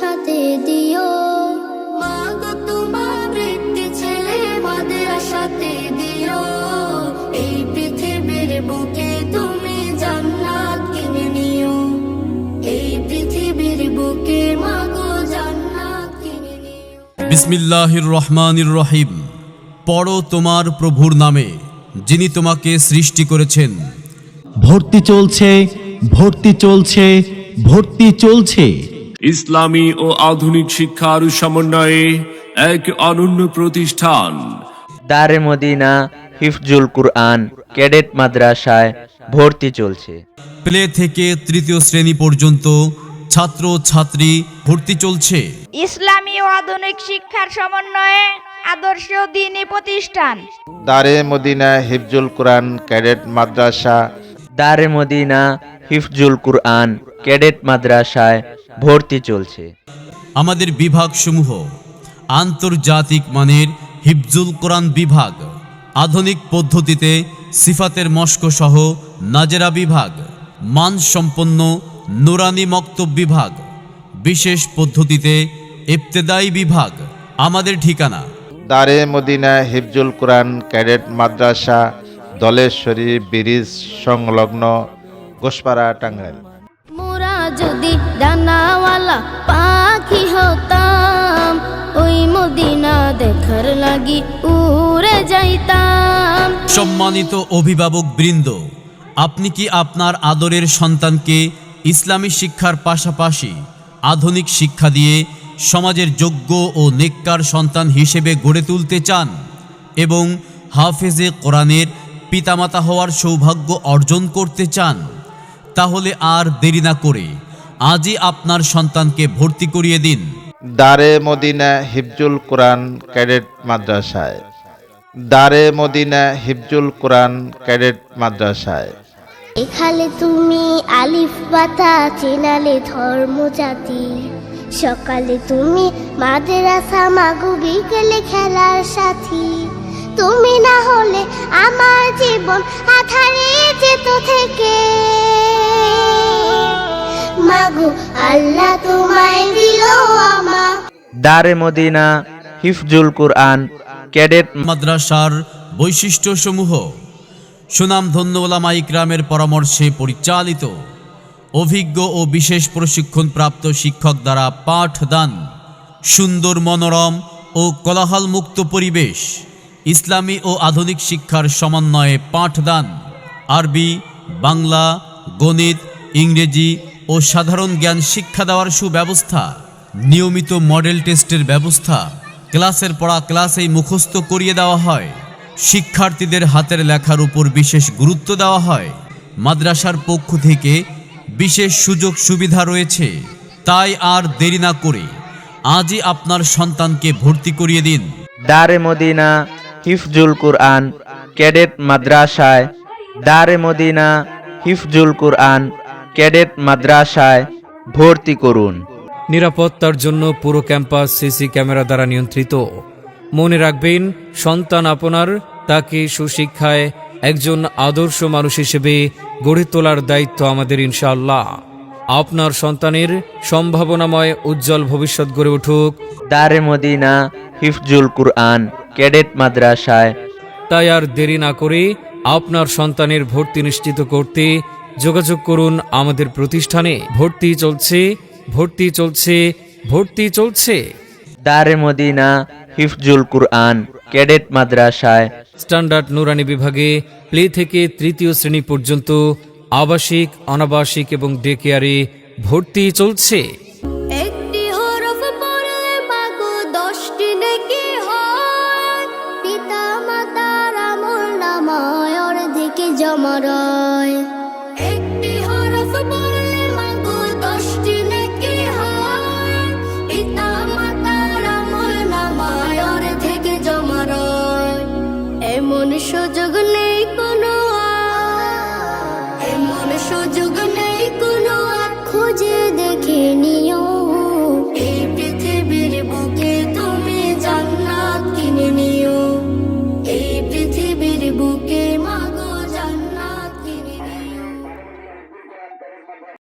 সাথে দিও। মা গো তোমার বৃত্তি ছেলে মাদ্রাসাতে দিও। এই পৃথিবীর বুকে তুমি জান্নাত কিনে নিও। এই পৃথিবীর বুকে মা গো জান্নাত কিনে নিও। বিসমিল্লাহির রহমানির রহিম। পড়ো তোমার প্রভুর নামে, যিনি তোমাকে সৃষ্টি করেছেন। ভর্তি চলছে, ভর্তি চলছে, ভর্তি চলছে। ইসলামী ও আধুনিক শিক্ষার সমন্বয়ে এক অনন্য প্রতিষ্ঠান দারে মদিনা হিফজুল কুরআন ক্যাডেট মাদ্রাসায় ভর্তি চলছে। প্লে থেকে তৃতীয় শ্রেণী পর্যন্ত ছাত্র ছাত্রী ভর্তি চলছে। ইসলামী ও আধুনিক শিক্ষার সমন্বয়ে আদর্শ দ্বীনি প্রতিষ্ঠান দারে মদিনা হিফজুল কুরআন ক্যাডেট মাদ্রাসা। দারে মদিনা হিফজুল কুরআন ক্যাডেট মাদ্রাসায় ভর্তি চলছে। আমাদের বিভাগসমূহ: আন্তর্জাতিক মানের হিফজুল কোরআন বিভাগ, আধুনিক পদ্ধতিতে সিফাতের মস্ক সহ নাজেরা বিভাগ, মানসম্পন্ন নুরানি মক্তব বিভাগ, বিশেষ পদ্ধতিতে ইবতেদায়ী বিভাগ। আমাদের ঠিকানা: দারে মদিনা হিফজুল কুরআন ক্যাডেট মাদ্রাসা, দলেশ্বরী ব্রিজ সংলগ্ন, ঘোষপাড়া, টাঙ্গাইল। মোরা যদি ডানাওয়ালা পাখি হতাম, ওই মদিনা দেখার লাগি উড়ে যাইতাম। সম্মানিত অভিভাবক বৃন্দ, আপনি কি আপনার আদরের সন্তানকে ইসলামী শিক্ষার পাশাপাশি আধুনিক শিক্ষা দিয়ে সমাজের যোগ্য ও নেককার সন্তান হিসেবে গড়ে তুলতে চান এবং হাফেজে কোরআনের পিতামাতা হওয়ার সৌভাগ্য অর্জন করতে চান? তাহলে আর দেরি না করে আজই আপনার সন্তানকে ভর্তি করিয়ে দিন দারে মদিনা হিফজুল কুরআন ক্যাডেট মাদ্রাসায়। দারে মদিনা হিফজুল কুরআন ক্যাডেট মাদ্রাসায়। এখানে তুমি আলিফ পাতা চেনালে ধর্ম জাতি। সকালে তুমি মাদ্রাসা মাগো, বিকেলে খেলার সাথী। তুমি না হলে আমার জীবন আধারে যেত থেকে। মাগো আল্লাহ তোমায় দিল আমার। দারে মদিনা হিফজুল কুরআন ক্যাডেট মাদ্রাসার বৈশিষ্ট্যসমূহ: সুনামধন্য ওলামা ইকরামের পরামর্শে পরিচালিত, অভিজ্ঞ ও বিশেষ প্রশিক্ষণপ্রাপ্ত শিক্ষক দ্বারা পাঠদান, সুন্দর মনোরম ও কোলাহলমুক্ত পরিবেশ, ইসলামী ও আধুনিক শিক্ষার সমন্বয়ে পাঠদান, আরবি, বাংলা, গণিত, ইংরেজি ও সাধারণ জ্ঞান শিক্ষা দেওয়ার সুব্যবস্থা, নিয়মিত মডেল টেস্টের ব্যবস্থা, ক্লাসের পড়া ক্লাসেই মুখস্থ করিয়ে দেওয়া হয়, শিক্ষার্থীদের হাতের লেখার উপর বিশেষ গুরুত্ব দেওয়া হয়। মাদ্রাসার পক্ষ থেকে বিশেষ সুযোগ সুবিধা রয়েছে। তাই আর দেরি না করে আজই আপনার সন্তানকে ভর্তি করিয়ে দিন দারে মদিনা হিফজুল কুরআন ক্যাডেট মাদ্রাসায়। দারে মদিনা হিফজুল কুরআন ক্যাডেট মাদ্রাসায় ভর্তি করুন। নিরাপত্তার জন্য পুরো ক্যাম্পাস সিসি ক্যামেরা দ্বারা নিয়ন্ত্রিত। মনে রাখবেন, সন্তান আপনার, তাকে সুশিক্ষায় একজন আদর্শ মানুষ হিসেবে গড়ে তোলার দায়িত্ব আমাদের ইনশাআল্লাহ। আপনার সন্তানের সম্ভাবনাময় উজ্জ্বল ভবিষ্যৎ গড়ে উঠুক। দারে মদিনা হিফজুল কুরআন ক্যাডেট মাদ্রাসায়। তাই আর দেরি না করে আপনার সন্তানের ভর্তি নিশ্চিত করতে যোগাযোগ করুন আমাদের প্রতিষ্ঠানে। ভর্তি চলছে, ভর্তি চলছে, ভর্তি চলছে। দারে মদিনা হিফজুল কুরআন ক্যাডেট মাদ্রাসায়। স্ট্যান্ডার্ড নুরানি বিভাগে প্লে থেকে তৃতীয় শ্রেণী পর্যন্ত আবাসিক, অনাবাসিক এবং ডে কেয়ারে ভর্তি চলছে।